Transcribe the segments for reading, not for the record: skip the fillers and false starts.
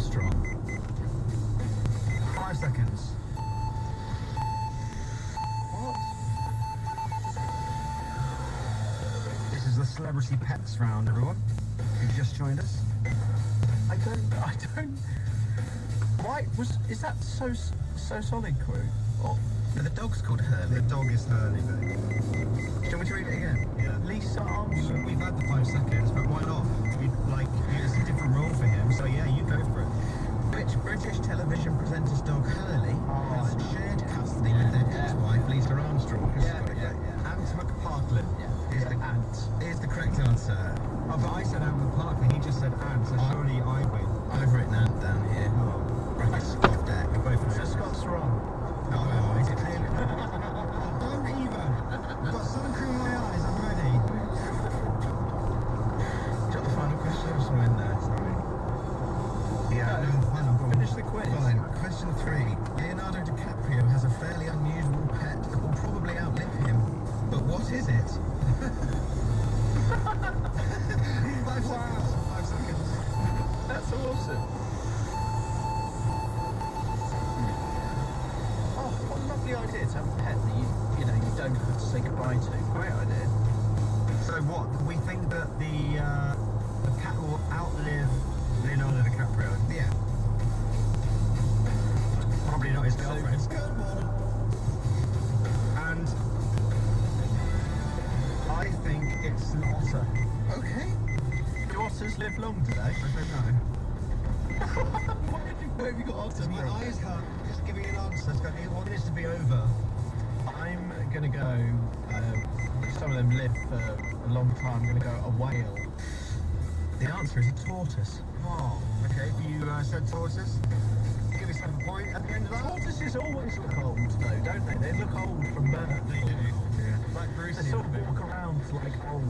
Armstrong. 5 seconds. What? This is the Celebrity Pets round, everyone. You've just joined us. I don't. Why is that so solid, crew? Oh, no, the dog's called Hurley. The dog is Hurley, babe. Do you want me to read it again? Yeah. Lisa Armstrong. We've had the 5 seconds, but why not? It's a different role for him, so yeah, you go for it. Which British television presenter's dog Hurley has shared custody with their ex-wife Lisa Armstrong? Ant McPartlin. Here's the correct answer. Oh, but I said Ant McPartlin, he just said Ant, so surely I win. I've written Ant down here. Oh. Bracket Scott there. You're both right. So Scott's wrong. No, is it clearly? Don't even. I've got sun cream in my eyes, I'm ready. Got the final question? I'm just in there, sorry. Yeah, no, final. Finish the quiz. Fine. Question 3. Leonardo DiCaprio has a fairly unusual pet that will probably outlive him. But what is it? 5 seconds. 5 seconds. That's awesome. Oh, what a lovely idea to have a pet that you don't have to say goodbye to. Great idea. So what? We think that the cat will outlive Leonardo DiCaprio? Yeah. Probably not his girlfriend. Good morning. And I think it's an otter. Okay. Do otters live long today? I don't know. Where have you got otters? My eyes hurt. Just giving an answer. I want this to be over. I'm going to go, some of them live for a long time, I'm going to go a whale. The answer is a tortoise. Oh, okay. You said tortoise. Give yourself a point at the end of that. Tortoises always look old though, don't they? They look old from birth. They do. Yeah. Like Bruce. They sort of walk around like old.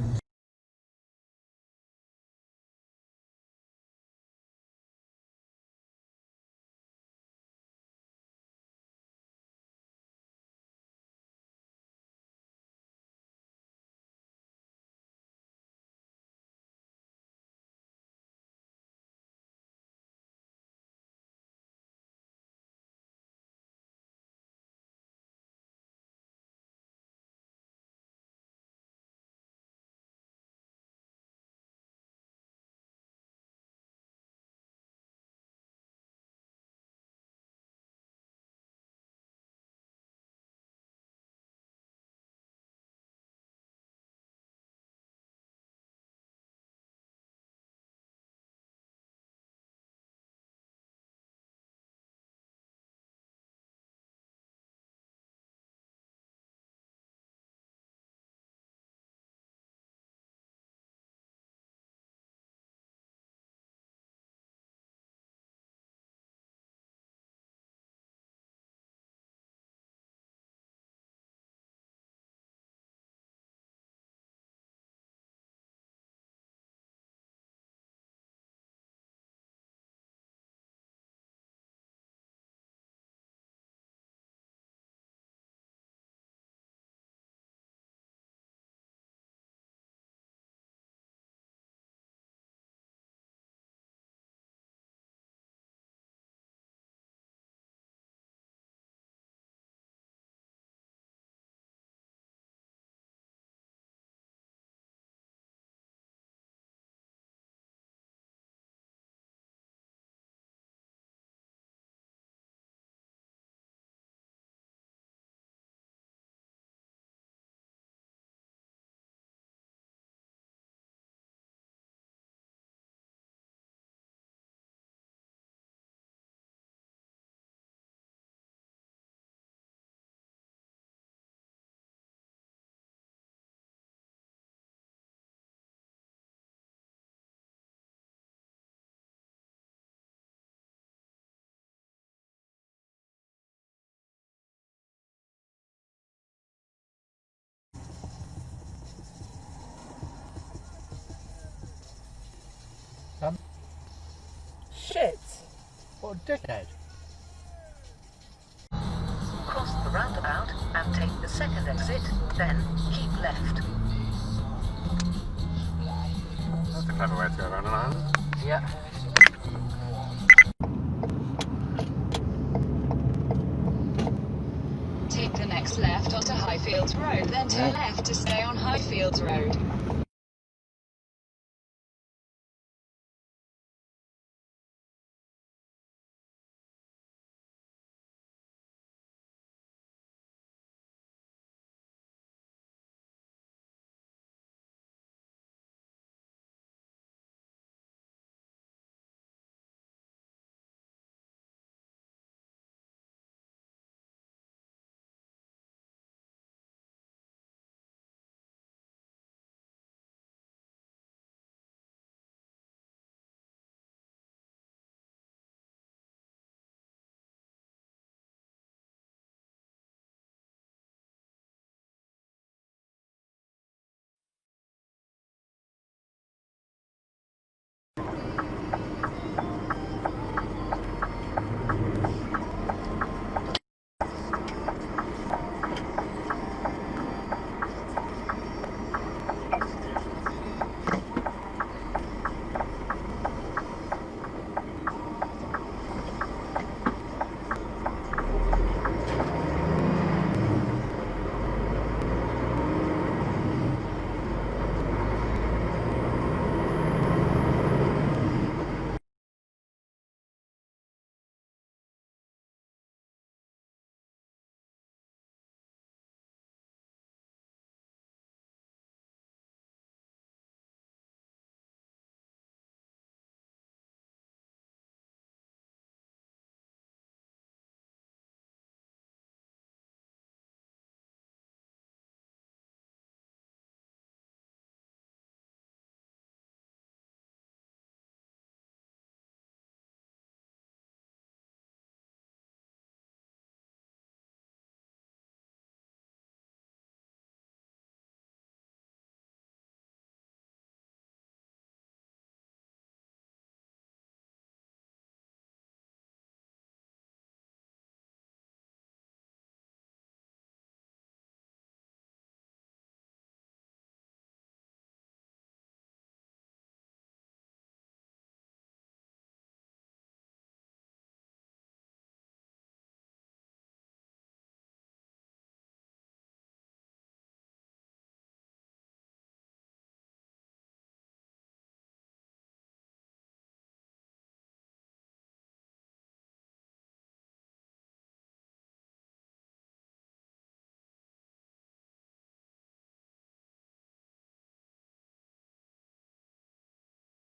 Shit! What a dickhead. Cross the roundabout and take the second exit, then keep left. That's a clever way to go around an island. Yeah. Highfields Road, then turn left to stay on Highfields Road.